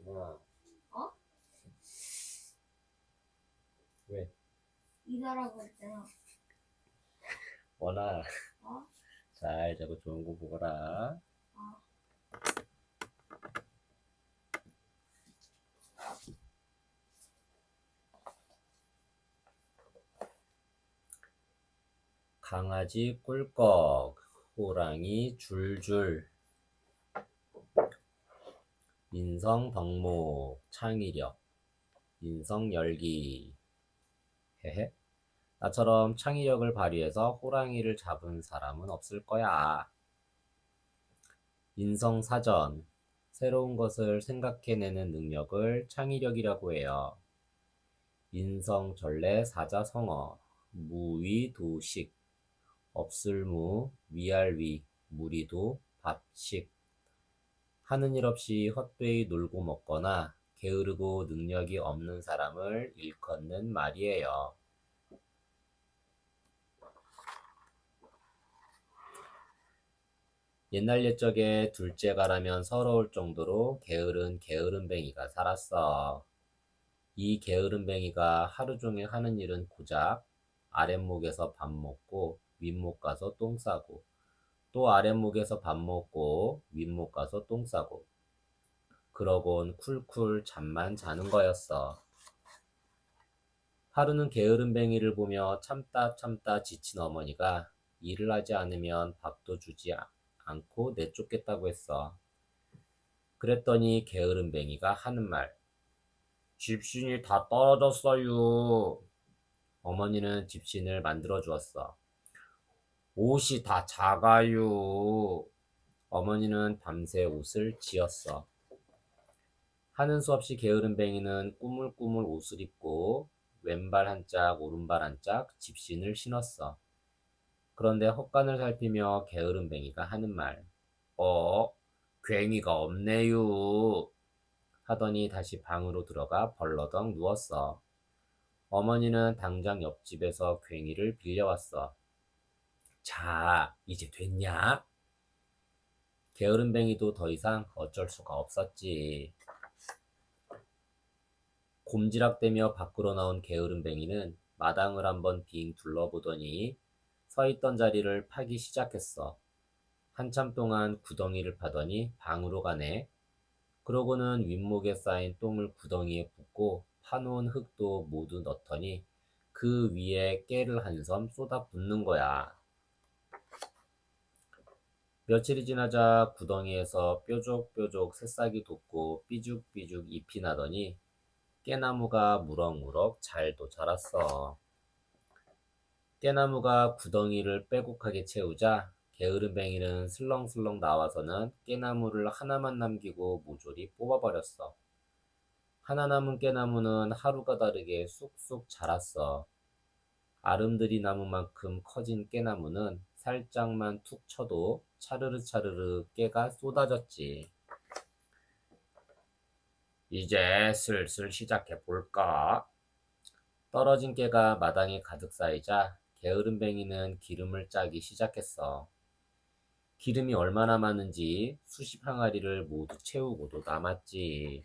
어, 어? 왜? 이거라고 했잖아. 원아, 어? 잘 자고 좋은 거 보거라. 어. 강아지 꿀꺽, 호랑이 줄줄, 인성 덕목, 창의력, 인성 열기. 헤헤. 나처럼 창의력을 발휘해서 호랑이를 잡은 사람은 없을 거야. 인성 사전, 새로운 것을 생각해내는 능력을 창의력이라고 해요. 인성 전래 사자성어, 무위도식, 없을무, 위알위, 무리도, 밥식. 하는 일 없이 헛되이 놀고 먹거나 게으르고 능력이 없는 사람을 일컫는 말이에요. 옛날 옛적에 둘째가라면 서러울 정도로 게으른 게으름뱅이가 살았어. 이 게으름뱅이가 하루 종일 하는 일은 고작 아랫목에서 밥 먹고 윗목 가서 똥 싸고 또 아랫목에서 밥 먹고 윗목 가서 똥 싸고 그러곤 쿨쿨 잠만 자는 거였어. 하루는 게으름뱅이를 보며 참다 참다 지친 어머니가 일을 하지 않으면 밥도 주지 않고 내쫓겠다고 했어. 그랬더니 게으름뱅이가 하는 말. 집신이 다 떨어졌어요. 어머니는 집신을 만들어 주었어. 옷이 다 작아요. 어머니는 밤새 옷을 지었어. 하는 수 없이 게으름뱅이는 꾸물꾸물 옷을 입고 왼발 한 짝, 오른발 한 짝 집신을 신었어. 그런데 헛간을 살피며 게으름뱅이가 하는 말. 어, 괭이가 없네요. 하더니 다시 방으로 들어가 벌러덩 누웠어. 어머니는 당장 옆집에서 괭이를 빌려왔어. 자, 이제 됐냐? 게으름뱅이도 더 이상 어쩔 수가 없었지. 곰지락대며 밖으로 나온 게으름뱅이는 마당을 한번 빙 둘러보더니 서 있던 자리를 파기 시작했어. 한참 동안 구덩이를 파더니 방으로 가네. 그러고는 윗목에 쌓인 똥을 구덩이에 붓고 파놓은 흙도 모두 넣더니 그 위에 깨를 한 섬 쏟아 붓는 거야. 며칠이 지나자 구덩이에서 뾰족뾰족 새싹이 돋고 삐죽삐죽 잎이 나더니 깨나무가 무럭무럭 잘도 자랐어. 깨나무가 구덩이를 빼곡하게 채우자 게으름뱅이는 슬렁슬렁 나와서는 깨나무를 하나만 남기고 모조리 뽑아버렸어. 하나 남은 깨나무는 하루가 다르게 쑥쑥 자랐어. 아름드리 나무만큼 커진 깨나무는 살짝만 툭 쳐도 차르르 차르르 깨가 쏟아졌지. 이제 슬슬 시작해 볼까? 떨어진 깨가 마당에 가득 쌓이자 게으름뱅이는 기름을 짜기 시작했어. 기름이 얼마나 많은지 수십 항아리를 모두 채우고도 남았지.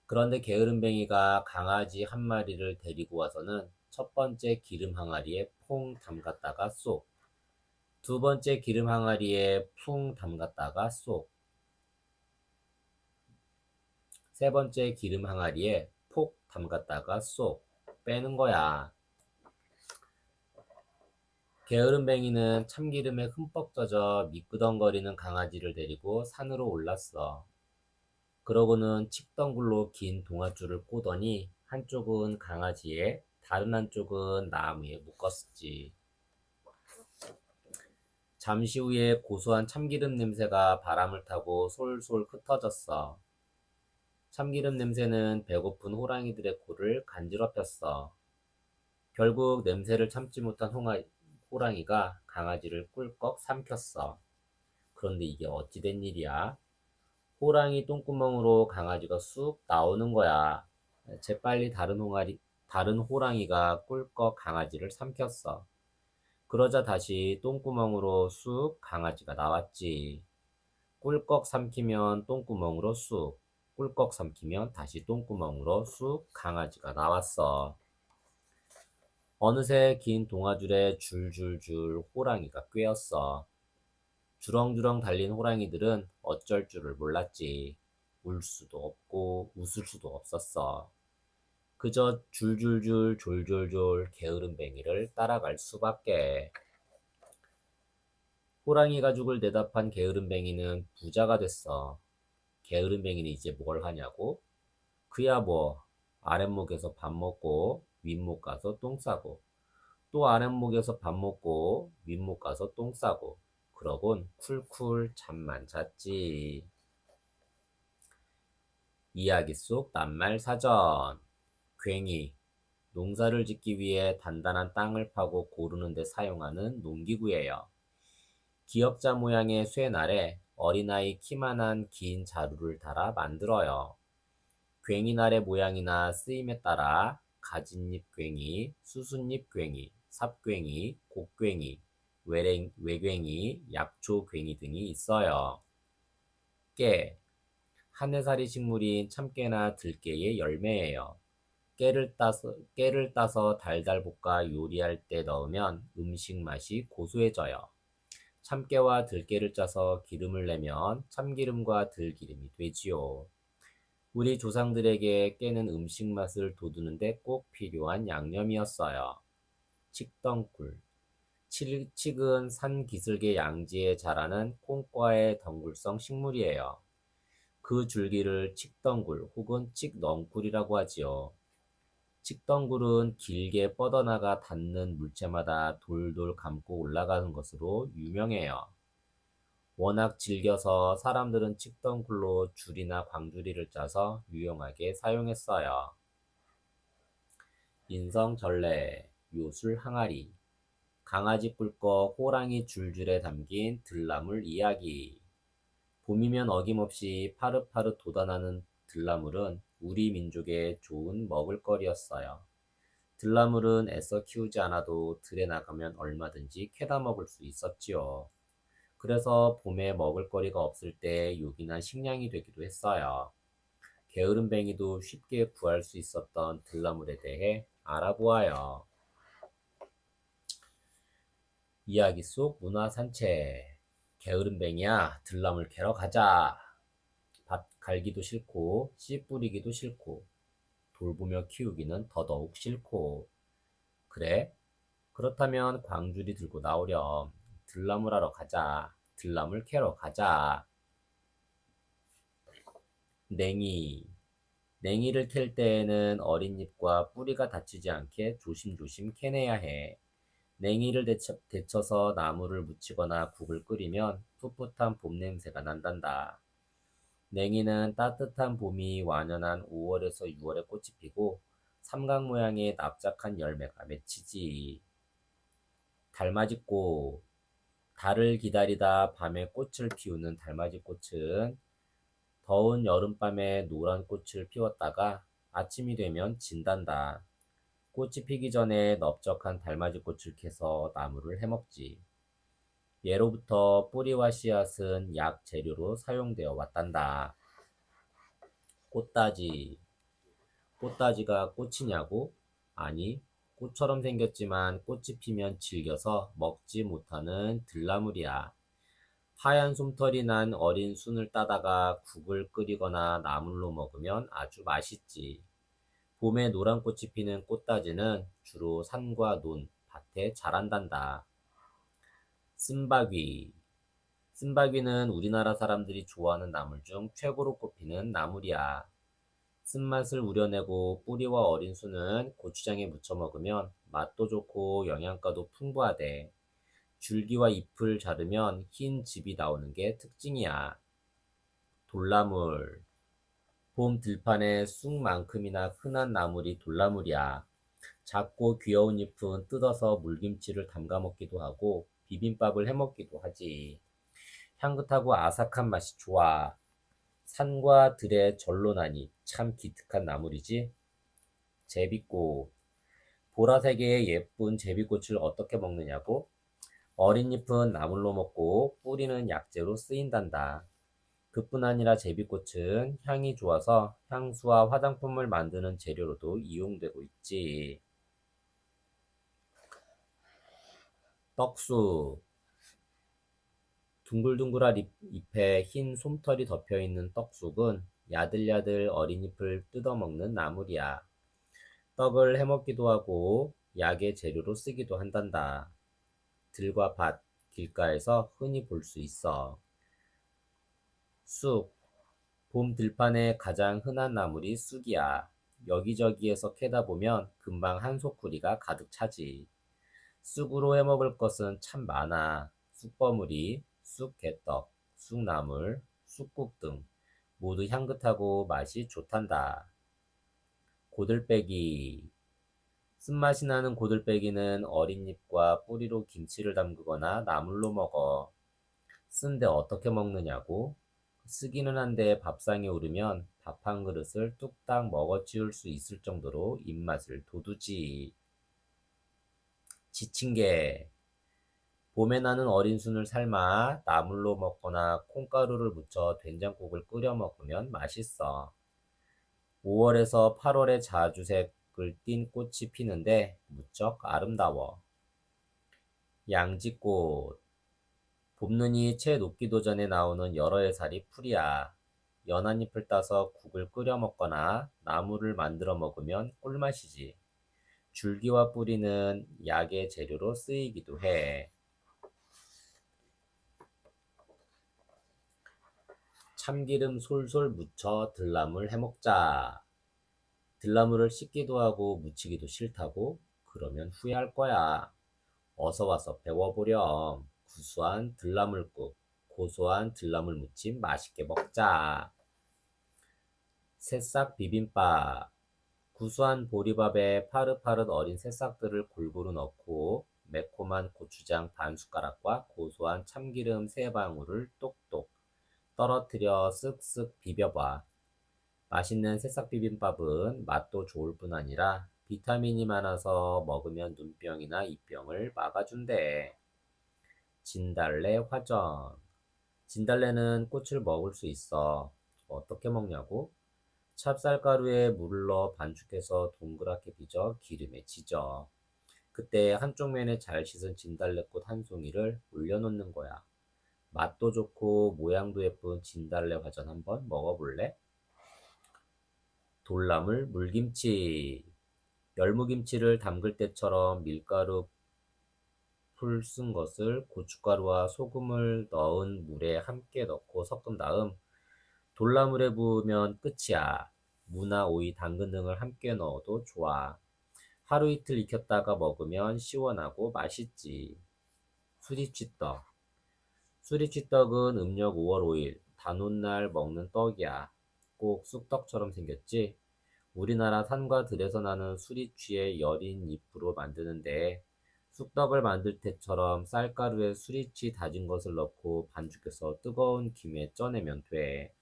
그런데 게으름뱅이가 강아지 한 마리를 데리고 와서는 첫 번째 기름 항아리에 퐁 담갔다가 쏙, 두 번째 기름 항아리에 풍 담갔다가 쏙, 세 번째 기름 항아리에 폭 담갔다가 쏙 빼는 거야. 게으름뱅이는 참기름에 흠뻑 젖어 미끄덩거리는 강아지를 데리고 산으로 올랐어. 그러고는 칡덩굴로 긴 동아줄을 꼬더니 한쪽은 강아지에 다른 한쪽은 나무에 묶었지. 잠시 후에 고소한 참기름 냄새가 바람을 타고 솔솔 흩어졌어. 참기름 냄새는 배고픈 호랑이들의 코를 간지럽혔어. 결국 냄새를 참지 못한 호랑이가 강아지를 꿀꺽 삼켰어. 그런데 이게 어찌 된 일이야? 호랑이 똥구멍으로 강아지가 쑥 나오는 거야. 재빨리 다른 호랑이가 꿀꺽 강아지를 삼켰어. 그러자 다시 똥구멍으로 쑥 강아지가 나왔지. 꿀꺽 삼키면 똥구멍으로 쑥, 꿀꺽 삼키면 다시 똥구멍으로 쑥 강아지가 나왔어. 어느새 긴 동아줄에 줄줄줄 호랑이가 꿰었어. 주렁주렁 달린 호랑이들은 어쩔 줄을 몰랐지. 울 수도 없고 웃을 수도 없었어. 그저 줄줄줄 졸졸졸 게으름뱅이를 따라갈 수밖에. 호랑이 가죽을 내다판 게으름뱅이는 부자가 됐어. 게으름뱅이는 이제 뭘 하냐고? 그야 뭐 아랫목에서 밥 먹고 윗목 가서 똥 싸고 또 아랫목에서 밥 먹고 윗목 가서 똥 싸고 그러곤 쿨쿨 잠만 잤지. 이야기 속 낱말 사전. 괭이. 농사를 짓기 위해 단단한 땅을 파고 고르는 데 사용하는 농기구예요. 기역자 모양의 쇠날에 어린아이 키만한 긴 자루를 달아 만들어요. 괭이날의 모양이나 쓰임에 따라 가진잎 괭이, 수순잎 괭이, 삽괭이, 곡괭이, 외괭이, 약초 괭이 등이 있어요. 깨. 한 해살이 식물인 참깨나 들깨의 열매예요. 깨를 따서 달달 볶아 요리할 때 넣으면 음식 맛이 고소해져요. 참깨와 들깨를 짜서 기름을 내면 참기름과 들기름이 되지요. 우리 조상들에게 깨는 음식 맛을 돋우는데 꼭 필요한 양념이었어요. 칡덩굴. 칡은 산 기슭의 양지에 자라는 콩과의 덩굴성 식물이에요. 그 줄기를 칡덩굴 혹은 칡넝굴이라고 하지요. 칡덩굴은 길게 뻗어나가 닿는 물체마다 돌돌 감고 올라가는 것으로 유명해요. 워낙 질겨서 사람들은 칡덩굴로 줄이나 광주리를 짜서 유용하게 사용했어요. 인성절레, 요술 항아리, 강아지 꿀꺽 호랑이 줄줄에 담긴 들나물 이야기. 봄이면 어김없이 파릇파릇 돋아나는 들나물은 우리 민족의 좋은 먹을거리였어요. 들나물은 애써 키우지 않아도 들에 나가면 얼마든지 캐다 먹을 수 있었지요. 그래서 봄에 먹을거리가 없을 때 요긴한 식량이 되기도 했어요. 게으름뱅이도 쉽게 구할 수 있었던 들나물에 대해 알아보아요. 이야기 속 문화 산책. 게으름뱅이야, 들나물 캐러 가자. 밭 갈기도 싫고 씨 뿌리기도 싫고 돌보며 키우기는 더더욱 싫고. 그래? 그렇다면 광주리 들고 나오렴. 들나물 하러 가자. 들나물 캐러 가자. 냉이. 냉이를 캘 때에는 어린 잎과 뿌리가 다치지 않게 조심조심 캐내야 해. 냉이를 데쳐서 나무를 묻히거나 국을 끓이면 풋풋한 봄 냄새가 난단다. 냉이는 따뜻한 봄이 완연한 5월에서 6월에 꽃이 피고 삼각 모양의 납작한 열매가 맺히지. 달맞이꽃. 달을 기다리다 밤에 꽃을 피우는 달맞이꽃은 더운 여름밤에 노란 꽃을 피웠다가 아침이 되면 진단다. 꽃이 피기 전에 넓적한 달맞이꽃을 캐서 나무를 해먹지. 예로부터 뿌리와 씨앗은 약 재료로 사용되어 왔단다. 꽃다지. 꽃다지가 꽃이냐고? 아니, 꽃처럼 생겼지만 꽃이 피면 질겨서 먹지 못하는 들나물이야. 하얀 솜털이 난 어린 순을 따다가 국을 끓이거나 나물로 먹으면 아주 맛있지. 봄에 노란 꽃이 피는 꽃다지는 주로 산과 논, 밭에 자란단다. 쓴바귀. 쓴바귀는 우리나라 사람들이 좋아하는 나물 중 최고로 꼽히는 나물이야. 쓴맛을 우려내고 뿌리와 어린 순은 고추장에 무쳐 먹으면 맛도 좋고 영양가도 풍부하대. 줄기와 잎을 자르면 흰 즙이 나오는 게 특징이야. 돌나물. 봄 들판에 쑥만큼이나 흔한 나물이 돌나물이야. 작고 귀여운 잎은 뜯어서 물김치를 담가 먹기도 하고 비빔밥을 해 먹기도 하지. 향긋하고 아삭한 맛이 좋아. 산과 들에 절로 나니 참 기특한 나물이지. 제비꽃. 보라색의 예쁜 제비꽃을 어떻게 먹느냐고? 어린 잎은 나물로 먹고 뿌리는 약재로 쓰인단다. 그뿐 아니라 제비꽃은 향이 좋아서 향수와 화장품을 만드는 재료로도 이용되고 있지. 떡수. 둥글둥글한 잎에 흰 솜털이 덮여있는 떡쑥은 야들야들 어린 잎을 뜯어먹는 나물이야. 떡을 해먹기도 하고 약의 재료로 쓰기도 한단다. 들과 밭, 길가에서 흔히 볼 수 있어. 쑥. 봄 들판에 가장 흔한 나물이 쑥이야. 여기저기에서 캐다 보면 금방 한 소쿠리가 가득 차지. 쑥으로 해먹을 것은 참 많아. 쑥버무리, 쑥개떡, 쑥나물, 쑥국 등 모두 향긋하고 맛이 좋단다. 고들빼기. 쓴맛이 나는 고들빼기는 어린 잎과 뿌리로 김치를 담그거나 나물로 먹어. 쓴데 어떻게 먹느냐고? 쓰기는 한데 밥상에 오르면 밥 한 그릇을 뚝딱 먹어치울 수 있을 정도로 입맛을 돋우지. 지친개. 봄에 나는 어린 순을 삶아 나물로 먹거나 콩가루를 묻혀 된장국을 끓여 먹으면 맛있어. 5월에서 8월에 자주색을 띤 꽃이 피는데 무척 아름다워. 양지꽃. 봄눈이 채 녹기도 전에 나오는 여러 해살이 풀이야. 연한 잎을 따서 국을 끓여 먹거나 나물을 만들어 먹으면 꿀맛이지. 줄기와 뿌리는 약의 재료로 쓰이기도 해. 참기름 솔솔 묻혀 들나물 해먹자. 들나물을 씻기도 하고 무치기도 싫다고? 그러면 후회할 거야. 어서 와서 배워보렴. 구수한 들나물국, 고소한 들나물 무침 맛있게 먹자. 새싹 비빔밥. 구수한 보리밥에 파릇파릇 어린 새싹들을 골고루 넣고 매콤한 고추장 반 숟가락과 고소한 참기름 세 방울을 똑똑 떨어뜨려 쓱쓱 비벼봐. 맛있는 새싹 비빔밥은 맛도 좋을 뿐 아니라 비타민이 많아서 먹으면 눈병이나 입병을 막아준대. 진달래 화전. 진달래는 꽃을 먹을 수 있어. 어떻게 먹냐고? 찹쌀가루에 물을 넣어 반죽해서 동그랗게 빚어 기름에 지져. 그때 한쪽 면에 잘 씻은 진달래꽃 한 송이를 올려놓는 거야. 맛도 좋고 모양도 예쁜 진달래 화전 한번 먹어볼래? 돌나물 물김치. 열무김치를 담글 때처럼 밀가루 풀 쓴 것을 고춧가루와 소금을 넣은 물에 함께 넣고 섞은 다음 돌나물에 부으면 끝이야. 무나 오이, 당근 등을 함께 넣어도 좋아. 하루 이틀 익혔다가 먹으면 시원하고 맛있지. 수리치떡. 수리치떡은 음력 5월 5일 단오날 먹는 떡이야. 꼭 쑥떡처럼 생겼지? 우리나라 산과 들에서 나는 수리취의 여린 잎으로 만드는데 쑥떡을 만들 때처럼 쌀가루에 수리취 다진 것을 넣고 반죽해서 뜨거운 김에 쪄내면 돼.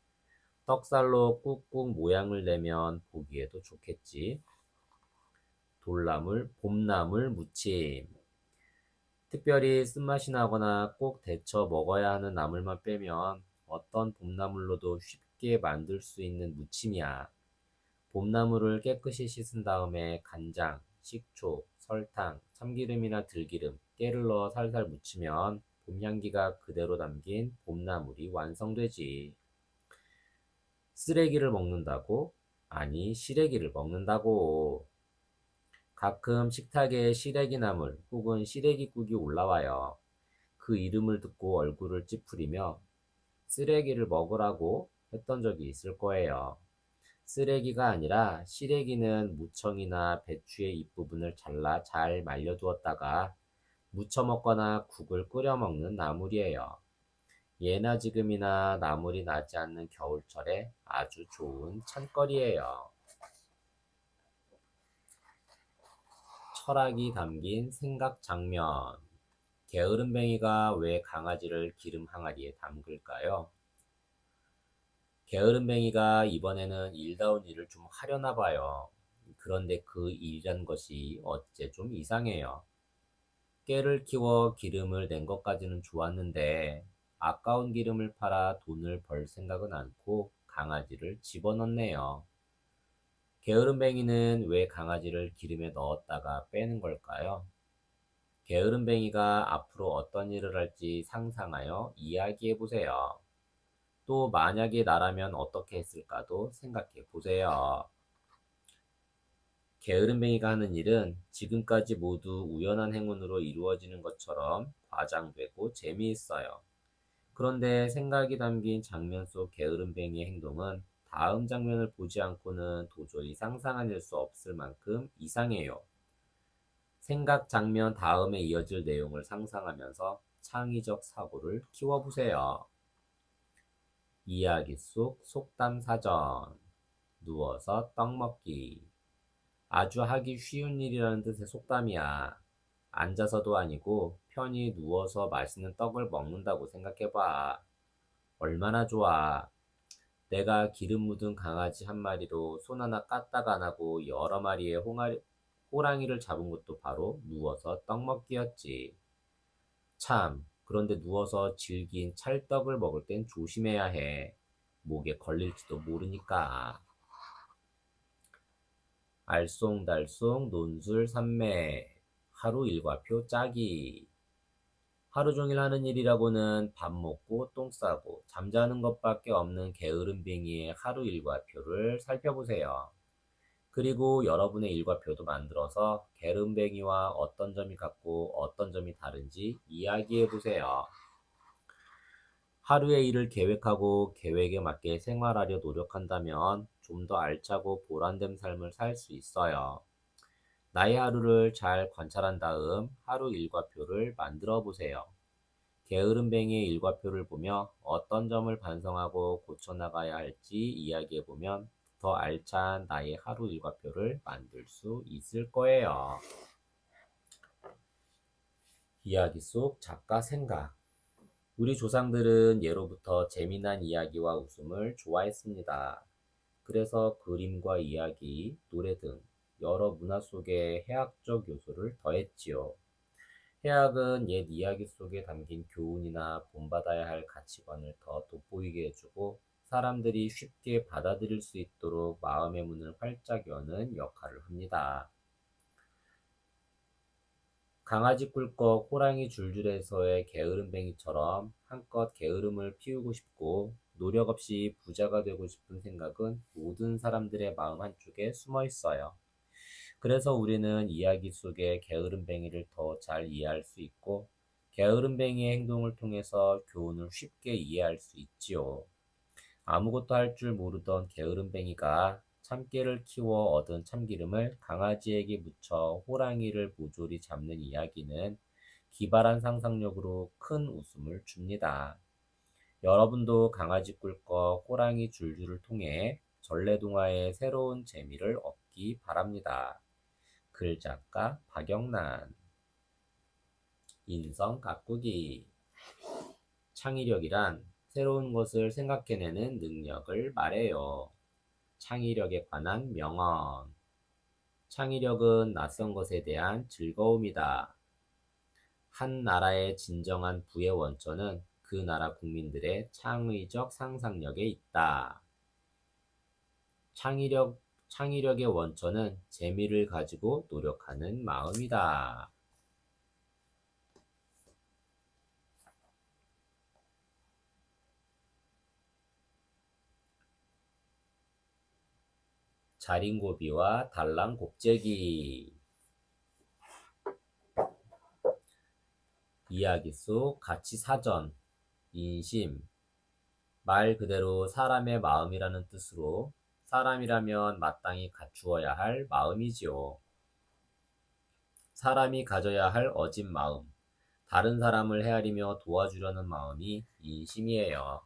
떡살로 꾹꾹 모양을 내면 보기에도 좋겠지. 돌나물, 봄나물 무침. 특별히 쓴맛이 나거나 꼭 데쳐 먹어야 하는 나물만 빼면 어떤 봄나물로도 쉽게 만들 수 있는 무침이야. 봄나물을 깨끗이 씻은 다음에 간장, 식초, 설탕, 참기름이나 들기름, 깨를 넣어 살살 무치면 봄 향기가 그대로 담긴 봄나물이 완성되지. 쓰레기를 먹는다고? 아니, 시래기를 먹는다고. 가끔 식탁에 시래기 나물 혹은 시래기국이 올라와요. 그 이름을 듣고 얼굴을 찌푸리며 쓰레기를 먹으라고 했던 적이 있을 거예요. 쓰레기가 아니라 시래기는 무청이나 배추의 잎부분을 잘라 잘 말려두었다가 무쳐 먹거나 국을 끓여 먹는 나물이에요. 예나 지금이나 나물이 나지 않는 겨울철에 아주 좋은 찬거리예요. 철학이 담긴 생각장면. 게으름뱅이가 왜 강아지를 기름 항아리에 담글까요? 게으름뱅이가 이번에는 일다운 일을 좀 하려나 봐요. 그런데 그 일이란 것이 어째 좀 이상해요. 깨를 키워 기름을 낸 것까지는 좋았는데 아까운 기름을 팔아 돈을 벌 생각은 않고 강아지를 집어넣네요. 게으름뱅이는 왜 강아지를 기름에 넣었다가 빼는 걸까요? 게으름뱅이가 앞으로 어떤 일을 할지 상상하여 이야기해 보세요. 또 만약에 나라면 어떻게 했을까도 생각해 보세요. 게으름뱅이가 하는 일은 지금까지 모두 우연한 행운으로 이루어지는 것처럼 과장되고 재미있어요. 그런데 생각이 담긴 장면 속 게으름뱅이의 행동은 다음 장면을 보지 않고는 도저히 상상해낼 수 없을 만큼 이상해요. 생각 장면 다음에 이어질 내용을 상상하면서 창의적 사고를 키워보세요. 이야기 속 속담 사전. 누워서 떡 먹기. 아주 하기 쉬운 일이라는 뜻의 속담이야. 앉아서도 아니고 편히 누워서 맛있는 떡을 먹는다고 생각해봐. 얼마나 좋아. 내가 기름 묻은 강아지 한 마리로 손 하나 까딱 안 하고 여러 마리의 호랑이를 잡은 것도 바로 누워서 떡 먹기였지. 참, 그런데 누워서 질긴 찰떡을 먹을 땐 조심해야 해. 목에 걸릴지도 모르니까. 알쏭달쏭 논술산매. 하루 일과표 짜기. 하루 종일 하는 일이라고는 밥 먹고 똥 싸고 잠자는 것밖에 없는 게으름뱅이의 하루 일과표를 살펴보세요. 그리고 여러분의 일과표도 만들어서 게으름뱅이와 어떤 점이 같고 어떤 점이 다른지 이야기해 보세요. 하루의 일을 계획하고 계획에 맞게 생활하려 노력한다면 좀 더 알차고 보람된 삶을 살 수 있어요. 나의 하루를 잘 관찰한 다음 하루 일과표를 만들어 보세요. 게으름뱅이의 일과표를 보며 어떤 점을 반성하고 고쳐나가야 할지 이야기해 보면 더 알찬 나의 하루 일과표를 만들 수 있을 거예요. 이야기 속 작가 생각. 우리 조상들은 예로부터 재미난 이야기와 웃음을 좋아했습니다. 그래서 그림과 이야기, 노래 등 여러 문화 속에 해학적 요소를 더했지요. 해학은 옛 이야기 속에 담긴 교훈이나 본받아야 할 가치관을 더 돋보이게 해주고 사람들이 쉽게 받아들일 수 있도록 마음의 문을 활짝 여는 역할을 합니다. 강아지 꿀꺽 호랑이 줄줄해서의 게으름뱅이처럼 한껏 게으름을 피우고 싶고 노력 없이 부자가 되고 싶은 생각은 모든 사람들의 마음 한쪽에 숨어 있어요. 그래서 우리는 이야기 속의 게으름뱅이를 더 잘 이해할 수 있고 게으름뱅이의 행동을 통해서 교훈을 쉽게 이해할 수 있지요. 아무것도 할 줄 모르던 게으름뱅이가 참깨를 키워 얻은 참기름을 강아지에게 묻혀 호랑이를 모조리 잡는 이야기는 기발한 상상력으로 큰 웃음을 줍니다. 여러분도 강아지 꿀꺽 호랑이 줄줄을 통해 전래동화의 새로운 재미를 얻기 바랍니다. 글작가 박영란. 인성 가꾸기. 창의력이란 새로운 것을 생각해내는 능력을 말해요. 창의력에 관한 명언. 창의력은 낯선 것에 대한 즐거움이다. 한 나라의 진정한 부의 원천은 그 나라 국민들의 창의적 상상력에 있다. 창의력의 원천은 재미를 가지고 노력하는 마음이다. 자린고비와 달랑곱제기. 이야기 속 가치 사전. 인심. 말 그대로 사람의 마음이라는 뜻으로 사람이라면 마땅히 갖추어야 할 마음이지요. 사람이 가져야 할 어진 마음. 다른 사람을 헤아리며 도와주려는 마음이 인심이에요.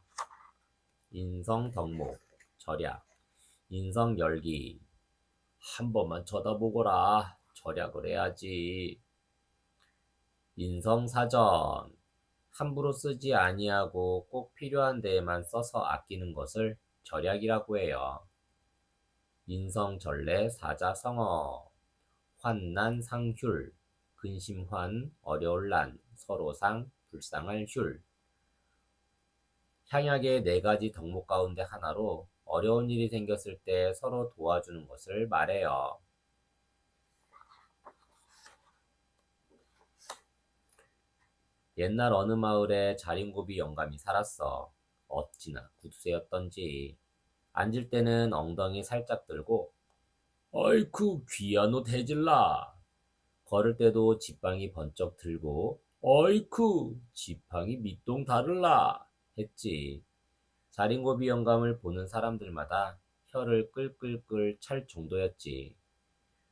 인성덕목. 절약. 인성열기. 한 번만 쳐다보거라. 절약을 해야지. 인성사전. 함부로 쓰지 아니하고 꼭 필요한 데에만 써서 아끼는 것을 절약이라고 해요. 인성전래 사자성어. 환난상휴. 근심환 어려울 난 서로상 불쌍할 휼. 향약의 4가지 덕목 가운데 하나로 어려운 일이 생겼을 때 서로 도와주는 것을 말해요. 옛날 어느 마을에 자린고비 영감이 살았어. 어찌나 구두쇠였던지. 앉을 때는 엉덩이 살짝 들고 아이쿠 귀한 옷 해질라. 걸을 때도 지팡이 번쩍 들고 어이쿠 지팡이 밑동 다를라 했지. 자린고비 영감을 보는 사람들마다 혀를 끌끌끌 찰 정도였지.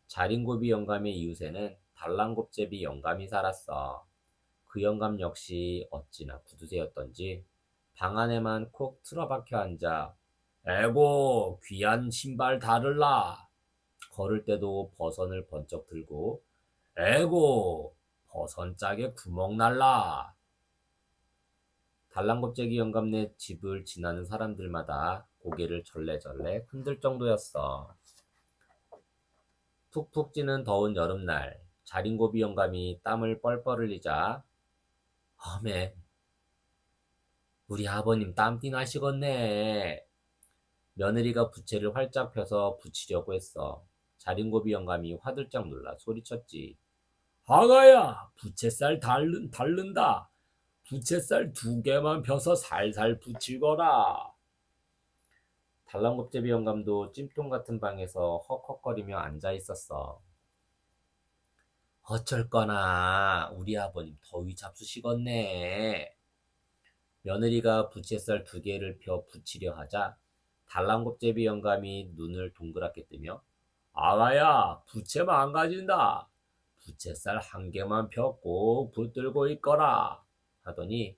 자린고비 영감의 이웃에는 달랑곱제비 영감이 살았어. 그 영감 역시 어찌나 구두쇠였던지 방 안에만 콕 틀어박혀 앉아 에고 귀한 신발 다를라. 걸을 때도 버선을 번쩍 들고 에고 버선 짝에 구멍 날라. 달랑곱제기 영감네 집을 지나는 사람들마다 고개를 절레절레 흔들 정도였어. 푹푹 찌는 더운 여름날 자린고비 영감이 땀을 뻘뻘 흘리자 험해 우리 아버님 땀띠 나시겠네. 며느리가 부채를 활짝 펴서 붙이려고 했어. 자린고비 영감이 화들짝 놀라 소리쳤지. 아가야 부채살 닳는다. 부채살 2개만 펴서 살살 붙이거라. 달랑곱제비 영감도 찜통 같은 방에서 헉헉거리며 앉아 있었어. 어쩔거나 우리 아버님 더위 잡수시겠네. 며느리가 부채살 2개를 펴 붙이려 하자 달랑곱제비 영감이 눈을 동그랗게 뜨며 아가야 부채 망가진다. 부채살 1개만 펴 꼭 붙들고 있거라 하더니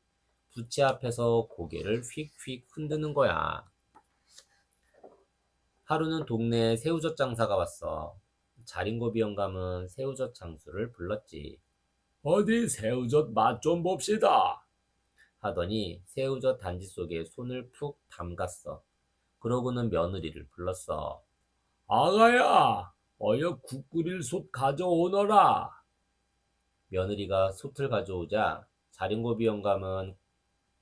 부채 앞에서 고개를 휙휙 흔드는 거야. 하루는 동네에 새우젓 장사가 왔어. 자린고비 영감은 새우젓 장수를 불렀지. 어디 새우젓 맛 좀 봅시다 하더니 새우젓 단지 속에 손을 푹 담갔어. 그러고는 며느리를 불렀어. 아가야 어여 국 끓일 솥 가져오너라. 며느리가 솥을 가져오자 자린고비 영감은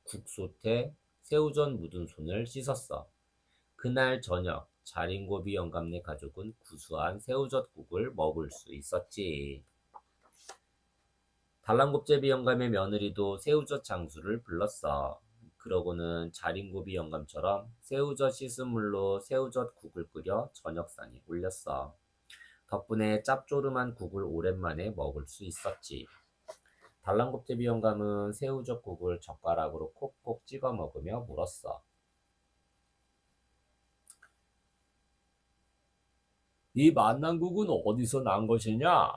국솥에 새우젓 묻은 손을 씻었어. 그날 저녁 자린고비 영감네 가족은 구수한 새우젓국을 먹을 수 있었지. 달랑곱제비 영감의 며느리도 새우젓 장수를 불렀어. 그러고는 자린고비 영감처럼 새우젓 씻은 물로 새우젓국을 끓여 저녁상에 올렸어. 덕분에 짭조름한 국을 오랜만에 먹을 수 있었지. 달랑곱제비 영감은 새우젓국을 젓가락으로 콕콕 찍어 먹으며 물었어. 이 만난국은 어디서 난 것이냐?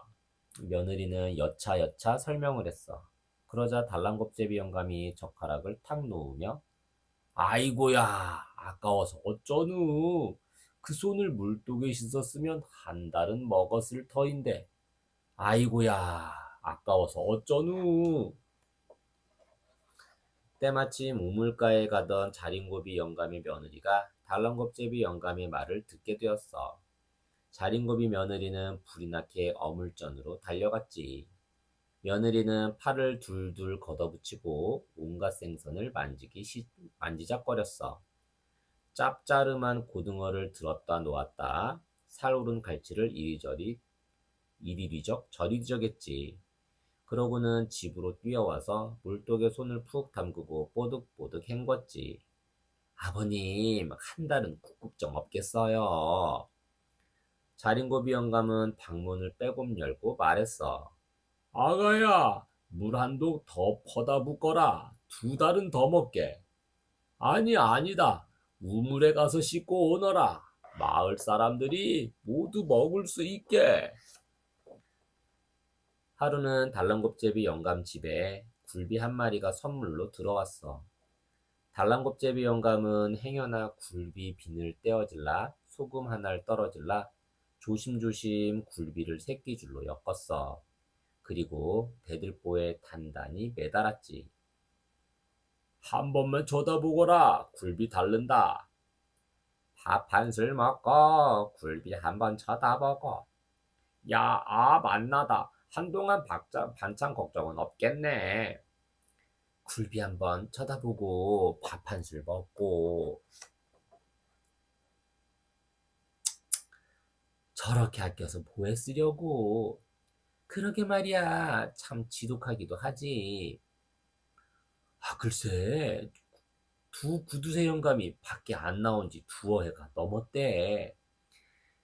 며느리는 여차여차 설명을 했어. 그러자 달랑곱제비 영감이 젓가락을 탁 놓으며 아이고야 아까워서 어쩌누. 그 손을 물독에 씻었으면 한 달은 먹었을 터인데 아이고야 아까워서 어쩌누. 때마침 우물가에 가던 자린고비 영감의 며느리가 달랑곱제비 영감의 말을 듣게 되었어. 자린고비 며느리는 불이 나게 어물전으로 달려갔지. 며느리는 팔을 둘둘 걷어붙이고 온갖 생선을 만지작거렸어. 짭짜름한 고등어를 들었다 놓았다 살오른 갈치를 이리리적 저리리적 했지. 그러고는 집으로 뛰어와서 물독에 손을 푹 담그고 뽀득뽀득 헹궜지. 아버님 한 달은 국국 좀 없겠어요. 자린고비 영감은 방문을 빼꼼 열고 말했어. 아가야 물 한 독 더 퍼다 붓거라. 2달은 더 먹게. 아니 아니다. 우물에 가서 씻고 오너라. 마을 사람들이 모두 먹을 수 있게. 하루는 달랑곱제비 영감 집에 굴비 한 마리가 선물로 들어왔어. 달랑곱제비 영감은 행여나 굴비 비늘 떼어질라 소금 하나를 떨어질라 조심조심 굴비를 새끼줄로 엮었어. 그리고 대들보에 단단히 매달았지. 한 번만 쳐다보거라. 굴비 닳는다. 밥 한술 먹고 굴비 한번 쳐다보고. 야, 만나다. 한동안 반찬 걱정은 없겠네. 굴비 한번 쳐다보고 밥 한 술 먹고 저렇게 아껴서 뭐에 쓰려고. 그러게 말이야. 참 지독하기도 하지. 아, 글쎄, 두 구두쇠 영감이 밖에 안 나온 지 두어 해가 넘었대.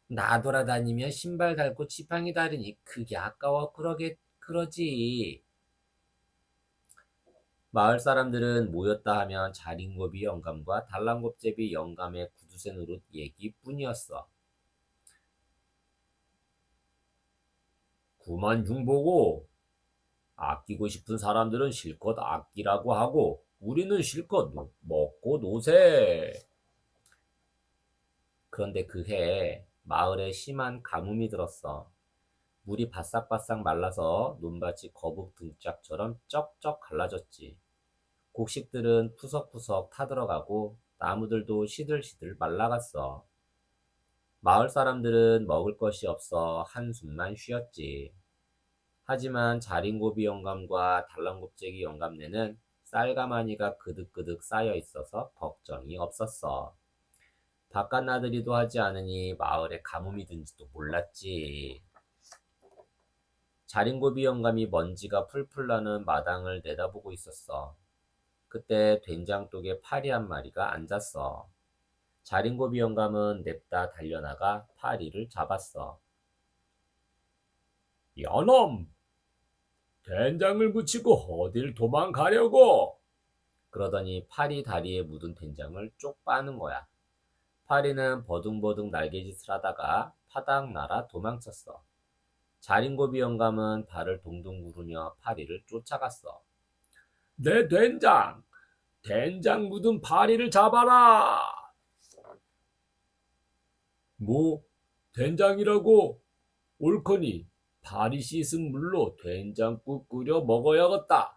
나 돌아다니며 신발 닳고 지팡이 다리니 그게 아까워 그러지. 마을 사람들은 모였다 하면 자린고비 영감과 달랑곱제비 영감의 구두쇠 노릇 얘기뿐이었어. 구만 중보고 아끼고 싶은 사람들은 실컷 아끼라고 하고 우리는 실컷 먹고 노세. 그런데 그해 마을에 심한 가뭄이 들었어. 물이 바싹바싹 말라서 논밭이 거북 등짝처럼 쩍쩍 갈라졌지. 곡식들은 푸석푸석 타들어가고 나무들도 시들시들 말라갔어. 마을 사람들은 먹을 것이 없어 한숨만 쉬었지. 하지만 자린고비 영감과 달랑곱제기 영감네는 쌀가마니가 그득그득 쌓여 있어서 걱정이 없었어. 바깥 나들이도 하지 않으니 마을에 가뭄이 든지도 몰랐지. 자린고비 영감이 먼지가 풀풀 나는 마당을 내다보고 있었어. 그때 된장독에 파리 한 마리가 앉았어. 자린고비 영감은 냅다 달려나가 파리를 잡았어. 야놈! 된장을 묻히고 어딜 도망가려고? 그러더니 파리 다리에 묻은 된장을 쪽 빠는 거야. 파리는 버둥버둥 날개짓을 하다가 파닥 날아 도망쳤어. 자린고비 영감은 발을 동동 구르며 파리를 쫓아갔어. 내 된장! 된장 묻은 파리를 잡아라! 뭐, 된장이라고? 옳거니 파리 씻은 물로 된장국 끓여 먹어야겠다.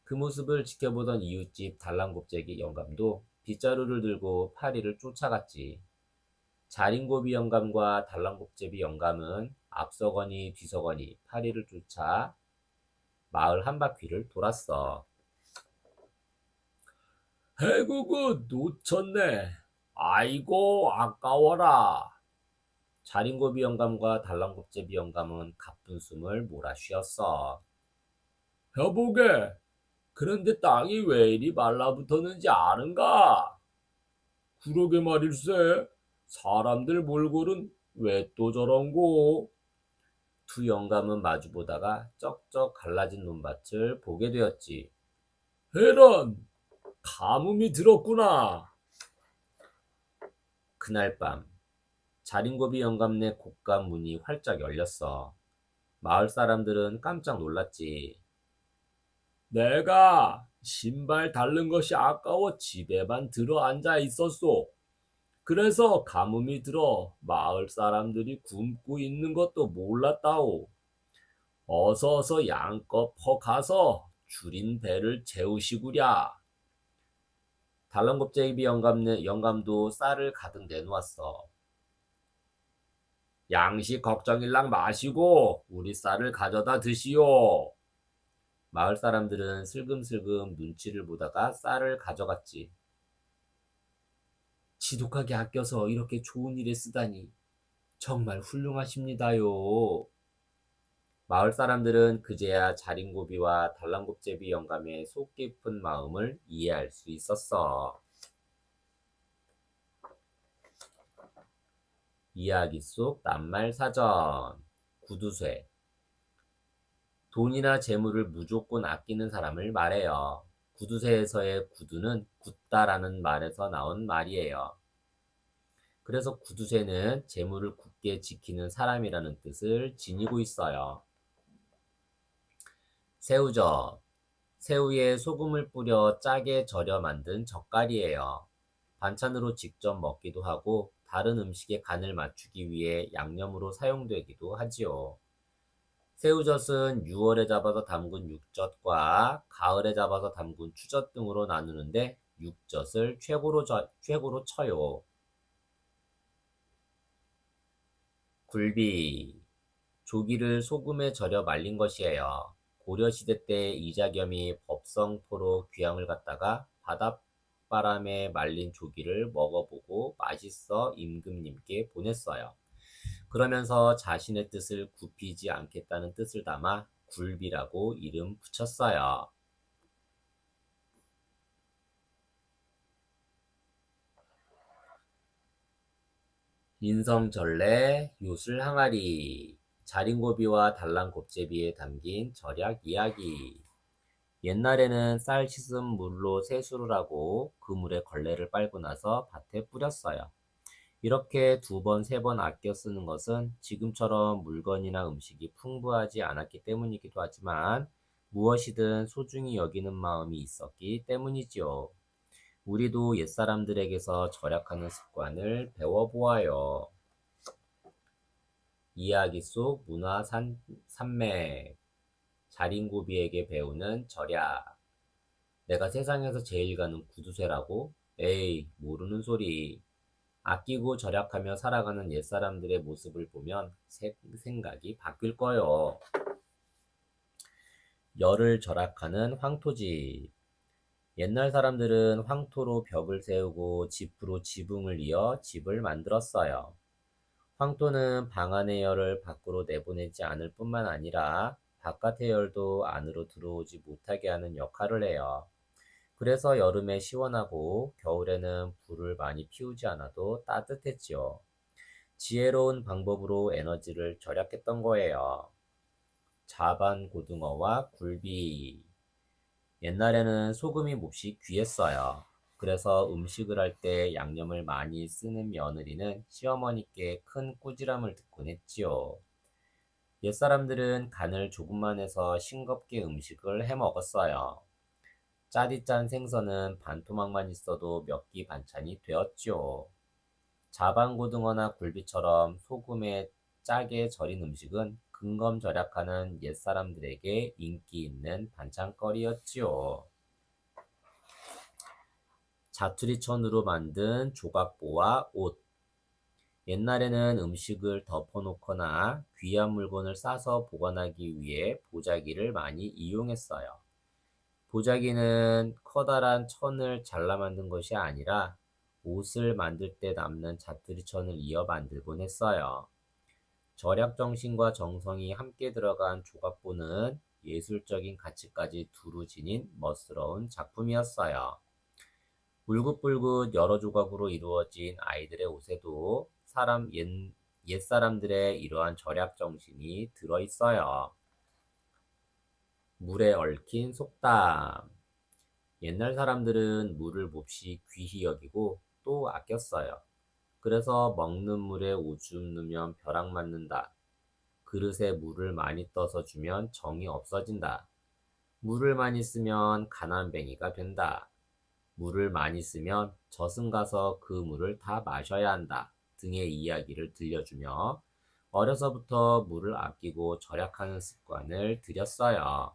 그 모습을 지켜보던 이웃집 달랑곱제기 영감도 빗자루를 들고 파리를 쫓아갔지. 자린고비 영감과 달랑곱제비 영감은 앞서거니 뒤서거니 파리를 쫓아 마을 한 바퀴를 돌았어. 해구구 놓쳤네. 아이고 아까워라. 자린고비 영감과 달랑곱제비 영감은 가쁜 숨을 몰아쉬었어. 여보게, 그런데 땅이 왜 이리 말라붙었는지 아는가? 그러게 말일세. 사람들 몰골은 왜 또 저런고? 두 영감은 마주보다가 쩍쩍 갈라진 논밭을 보게 되었지. 헤런, 가뭄이 들었구나. 그날 밤 자린고비 영감네 곡간 문이 활짝 열렸어. 마을 사람들은 깜짝 놀랐지. 내가 신발 닳는 것이 아까워 집에만 들어 앉아 있었소. 그래서 가뭄이 들어 마을 사람들이 굶고 있는 것도 몰랐다오. 어서 양껏 퍼가서 줄인 배를 채우시구랴. 달랑곱제비 영감도 쌀을 가득 내놓았어. 양식 걱정일랑 마시고 우리 쌀을 가져다 드시오. 마을 사람들은 슬금슬금 눈치를 보다가 쌀을 가져갔지. 지독하게 아껴서 이렇게 좋은 일에 쓰다니 정말 훌륭하십니다요. 마을 사람들은 그제야 자린고비와 달랑곱제비 영감의 속 깊은 마음을 이해할 수 있었어. 이야기 속 낱말 사전. 구두쇠. 돈이나 재물을 무조건 아끼는 사람을 말해요. 구두쇠에서의 구두는 굳다라는 말에서 나온 말이에요. 그래서 구두쇠는 재물을 굳게 지키는 사람이라는 뜻을 지니고 있어요. 새우젓. 새우에 소금을 뿌려 짜게 절여 만든 젓갈이에요. 반찬으로 직접 먹기도 하고 다른 음식에 간을 맞추기 위해 양념으로 사용되기도 하지요. 새우젓은 6월에 잡아서 담근 육젓과 가을에 잡아서 담근 추젓 등으로 나누는데 육젓을 최고로 쳐요. 굴비. 조기를 소금에 절여 말린 것이에요. 고려시대 때 이자겸이 법성포로 귀향을 갔다가 바닷바람에 말린 조기를 먹어보고 맛있어 임금님께 보냈어요. 그러면서 자신의 뜻을 굽히지 않겠다는 뜻을 담아 굴비라고 이름 붙였어요. 인성절레, 요술항아리, 자린고비와 달랑곱제비에 담긴 절약 이야기. 옛날에는 쌀 씻은 물로 세수를 하고 그 물에 걸레를 빨고 나서 밭에 뿌렸어요. 이렇게 두 번, 세 번 아껴 쓰는 것은 지금처럼 물건이나 음식이 풍부하지 않았기 때문이기도 하지만 무엇이든 소중히 여기는 마음이 있었기 때문이지요. 우리도 옛사람들에게서 절약하는 습관을 배워보아요. 이야기 속 문화 산맥, 자린고비에게 배우는 절약. 내가 세상에서 제일 가는 구두쇠라고? 에이, 모르는 소리. 아끼고 절약하며 살아가는 옛사람들의 모습을 보면 생각이 바뀔 거요. 열을 절약하는 황토집. 옛날 사람들은 황토로 벽을 세우고 지프로 지붕을 이어 집을 만들었어요. 황토는 방 안의 열을 밖으로 내보내지 않을 뿐만 아니라 바깥의 열도 안으로 들어오지 못하게 하는 역할을 해요. 그래서 여름에 시원하고 겨울에는 불을 많이 피우지 않아도 따뜻했지요. 지혜로운 방법으로 에너지를 절약했던 거예요. 자반 고등어와 굴비. 옛날에는 소금이 몹시 귀했어요. 그래서 음식을 할 때 양념을 많이 쓰는 며느리는 시어머니께 큰 꾸지람을 듣곤 했지요. 옛사람들은 간을 조금만 해서 싱겁게 음식을 해 먹었어요. 짜디 짠 생선은 반토막만 있어도 몇 끼 반찬이 되었지요. 자반고등어나 굴비처럼 소금에 짜게 절인 음식은 근검절약하는 옛사람들에게 인기 있는 반찬거리였지요. 자투리천으로 만든 조각보와 옷. 옛날에는 음식을 덮어놓거나 귀한 물건을 싸서 보관하기 위해 보자기를 많이 이용했어요. 보자기는 커다란 천을 잘라 만든 것이 아니라 옷을 만들 때 남는 자투리천을 이어 만들곤 했어요. 절약 정신과 정성이 함께 들어간 조각보는 예술적인 가치까지 두루 지닌 멋스러운 작품이었어요. 울긋불긋 여러 조각으로 이루어진 아이들의 옷에도 옛사람들의 이러한 절약 정신이 들어있어요. 물에 얽힌 속담. 옛날 사람들은 물을 몹시 귀히 여기고 또 아꼈어요. 그래서 먹는 물에 오줌 누면 벼락 맞는다. 그릇에 물을 많이 떠서 주면 정이 없어진다. 물을 많이 쓰면 가난뱅이가 된다. 물을 많이 쓰면 저승 가서 그 물을 다 마셔야 한다. 등의 이야기를 들려주며 어려서부터 물을 아끼고 절약하는 습관을 들였어요.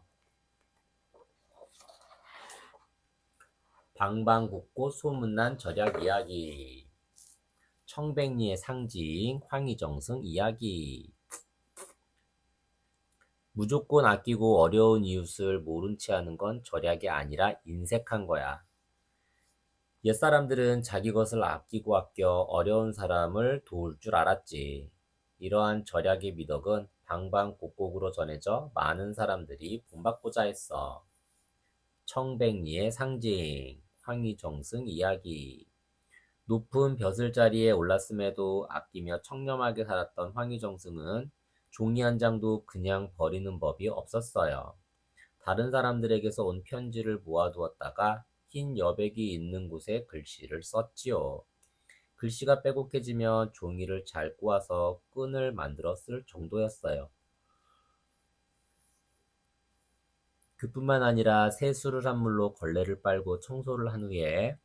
방방곡곡 소문난 절약 이야기. 청백리의 상징 황희정승 이야기. 무조건 아끼고 어려운 이웃을 모른 채 하는 건 절약이 아니라 인색한 거야. 옛사람들은 자기 것을 아끼고 아껴 어려운 사람을 도울 줄 알았지. 이러한 절약의 미덕은 방방곡곡으로 전해져 많은 사람들이 본받고자 했어. 청백리의 상징 황희정승 이야기. 높은 벼슬자리에 올랐음에도 아끼며 청렴하게 살았던 황희정승은 종이 한 장도 그냥 버리는 법이 없었어요. 다른 사람들에게서 온 편지를 모아두었다가 흰 여백이 있는 곳에 글씨를 썼지요. 글씨가 빼곡해지면 종이를 잘 꼬아서 끈을 만들어 쓸 정도였어요. 그뿐만 아니라 세수를 한 물로 걸레를 빨고 청소를 한 후에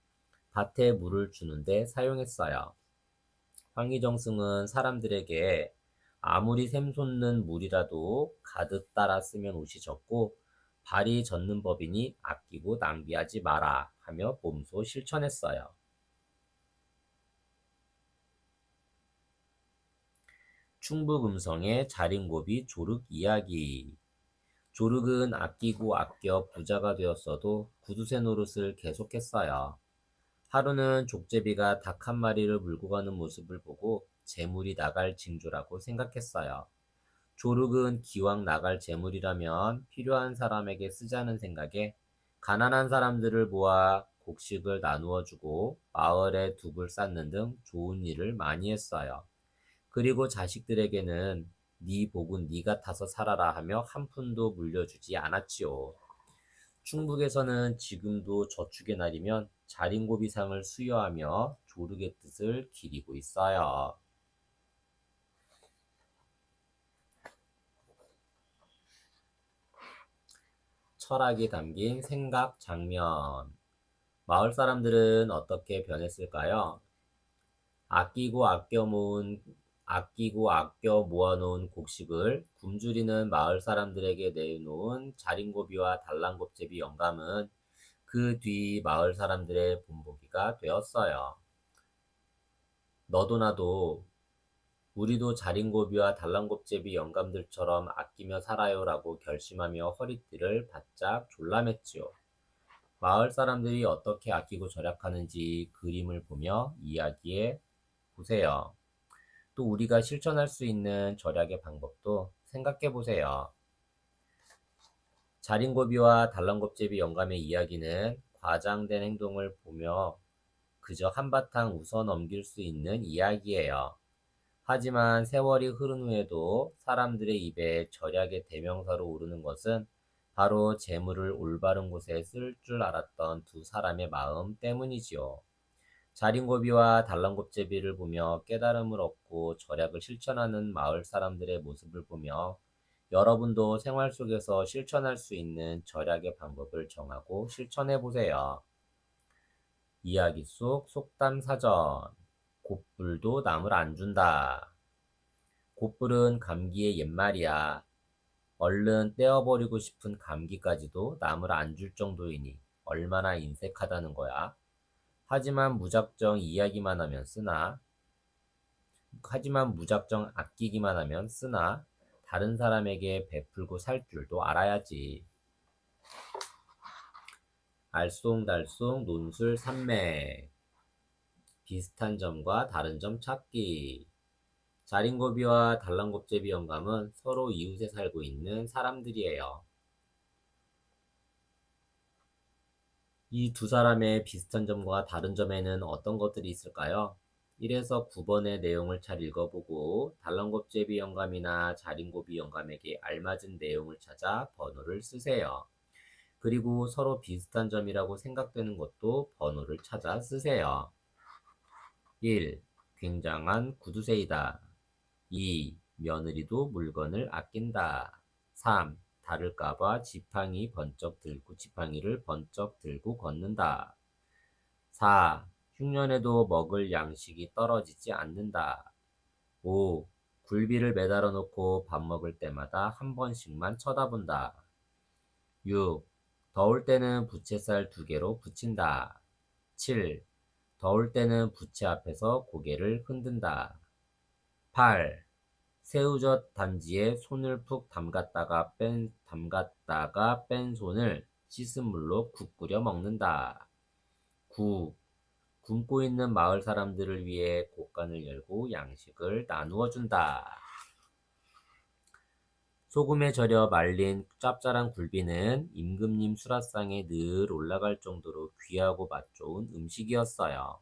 밭에 물을 주는데 사용했어요. 황희정승은 사람들에게 아무리 샘솟는 물이라도 가득 따라 쓰면 옷이 젖고 발이 젖는 법이니 아끼고 낭비하지 마라 하며 몸소 실천했어요. 충북 음성의 자린고비 조륵 이야기. 조르은 아끼고 아껴 부자가 되었어도 구두쇠 노릇을 계속했어요. 하루는 족제비가 닭 한 마리를 물고 가는 모습을 보고 재물이 나갈 징조라고 생각했어요. 조르은 기왕 나갈 재물이라면 필요한 사람에게 쓰자는 생각에 가난한 사람들을 모아 곡식을 나누어 주고 마을에 둑을 쌓는 등 좋은 일을 많이 했어요. 그리고 자식들에게는 네 복은 네가 타서 살아라 하며 한 푼도 물려주지 않았지요. 충북에서는 지금도 저축의 날이면 자린고비상을 수여하며 조르의 뜻을 기리고 있어요. 철학이 담긴 생각 장면. 마을 사람들은 어떻게 변했을까요? 아끼고 아껴 모은 아끼고 아껴 모아놓은 곡식을 굶주리는 마을 사람들에게 내놓은 자린고비와 달랑곱제비 영감은 그 뒤 마을 사람들의 본보기가 되었어요. 너도 나도 우리도 자린고비와 달랑곱제비 영감들처럼 아끼며 살아요라고 결심하며 허리띠를 바짝 졸라맸지요. 마을 사람들이 어떻게 아끼고 절약하는지 그림을 보며 이야기해 보세요. 또 우리가 실천할 수 있는 절약의 방법도 생각해 보세요. 자린고비와 달랑곱제비 영감의 이야기는 과장된 행동을 보며 그저 한바탕 웃어 넘길 수 있는 이야기예요. 하지만 세월이 흐른 후에도 사람들의 입에 절약의 대명사로 오르는 것은 바로 재물을 올바른 곳에 쓸 줄 알았던 두 사람의 마음 때문이지요. 자린고비와 달랑곱제비를 보며 깨달음을 얻고 절약을 실천하는 마을 사람들의 모습을 보며 여러분도 생활 속에서 실천할 수 있는 절약의 방법을 정하고 실천해 보세요. 이야기 속 속담 사전. 곶불도 남을 안 준다. 곶불은 감기의 옛말이야. 얼른 떼어버리고 싶은 감기까지도 남을 안 줄 정도이니 얼마나 인색하다는 거야. 하지만 무작정 이야기만 하면 쓰나? 하지만 무작정 아끼기만 하면 쓰나? 다른 사람에게 베풀고 살 줄도 알아야지. 알쏭달쏭 논술 산맥. 비슷한 점과 다른 점 찾기. 자린고비와 달랑곱제비 영감은 서로 이웃에 살고 있는 사람들이에요. 이 두 사람의 비슷한 점과 다른 점에는 어떤 것들이 있을까요? 1에서 9번의 내용을 잘 읽어보고 달랑곱제비 영감이나 자린고비 영감에게 알맞은 내용을 찾아 번호를 쓰세요. 그리고 서로 비슷한 점이라고 생각되는 것도 번호를 찾아 쓰세요. 1. 굉장한 구두쇠이다. 2. 며느리도 물건을 아낀다. 3. 다를까봐 지팡이를 번쩍 들고 걷는다. 4. 흉년에도 먹을 양식이 떨어지지 않는다. 5. 굴비를 매달아 놓고 밥 먹을 때마다 한 번씩만 쳐다본다. 6. 더울 때는 부채살 2개로 붙인다. 7. 더울 때는 부채 앞에서 고개를 흔든다. 8. 새우젓 단지에 손을 푹 담갔다가 뺀 손을 씻은 물로 국 끓여 먹는다. 9. 굶고 있는 마을 사람들을 위해 곳간을 열고 양식을 나누어 준다. 소금에 절여 말린 짭짤한 굴비는 임금님 수라상에 늘 올라갈 정도로 귀하고 맛 좋은 음식이었어요.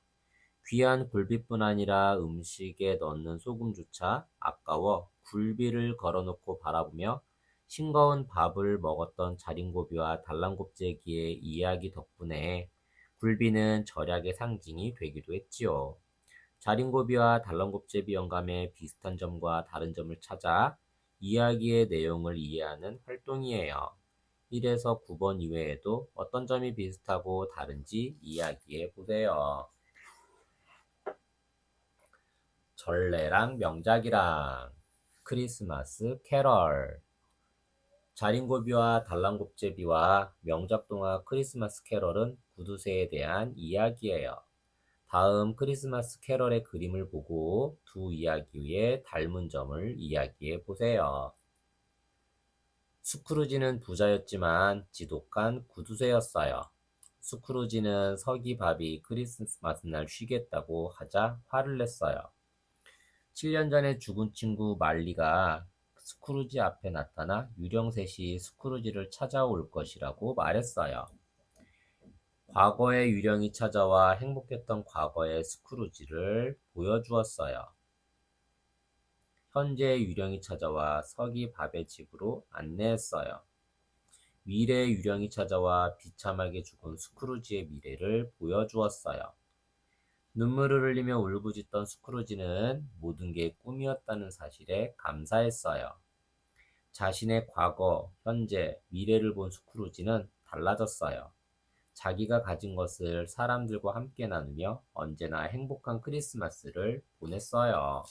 귀한 굴비뿐 아니라 음식에 넣는 소금조차 아까워 굴비를 걸어놓고 바라보며 싱거운 밥을 먹었던 자린고비와 달랑곱제기의 이야기 덕분에 굴비는 절약의 상징이 되기도 했지요. 자린고비와 달랑곱제비 영감의 비슷한 점과 다른 점을 찾아 이야기의 내용을 이해하는 활동이에요. 1에서 9번 이외에도 어떤 점이 비슷하고 다른지 이야기해 보세요. 전래랑 명작이랑 크리스마스 캐럴. 자린고비와 달랑곱제비와 명작동화 크리스마스 캐럴은 구두쇠에 대한 이야기예요. 다음 크리스마스 캐럴의 그림을 보고 두 이야기의 닮은 점을 이야기해 보세요. 스크루지는 부자였지만 지독한 구두쇠였어요. 스크루지는 서기 밥이 크리스마스 날 쉬겠다고 하자 화를 냈어요. 7년 전에 죽은 친구 말리가 스크루지 앞에 나타나 유령셋이 스크루지를 찾아올 것이라고 말했어요. 과거의 유령이 찾아와 행복했던 과거의 스크루지를 보여주었어요. 현재의 유령이 찾아와 서기 밥의 집으로 안내했어요. 미래의 유령이 찾아와 비참하게 죽은 스크루지의 미래를 보여주었어요. 눈물을 흘리며 울부짖던 스크루지는 모든 게 꿈이었다는 사실에 감사했어요. 자신의 과거, 현재, 미래를 본 스크루지는 달라졌어요. 자기가 가진 것을 사람들과 함께 나누며 언제나 행복한 크리스마스를 보냈어요.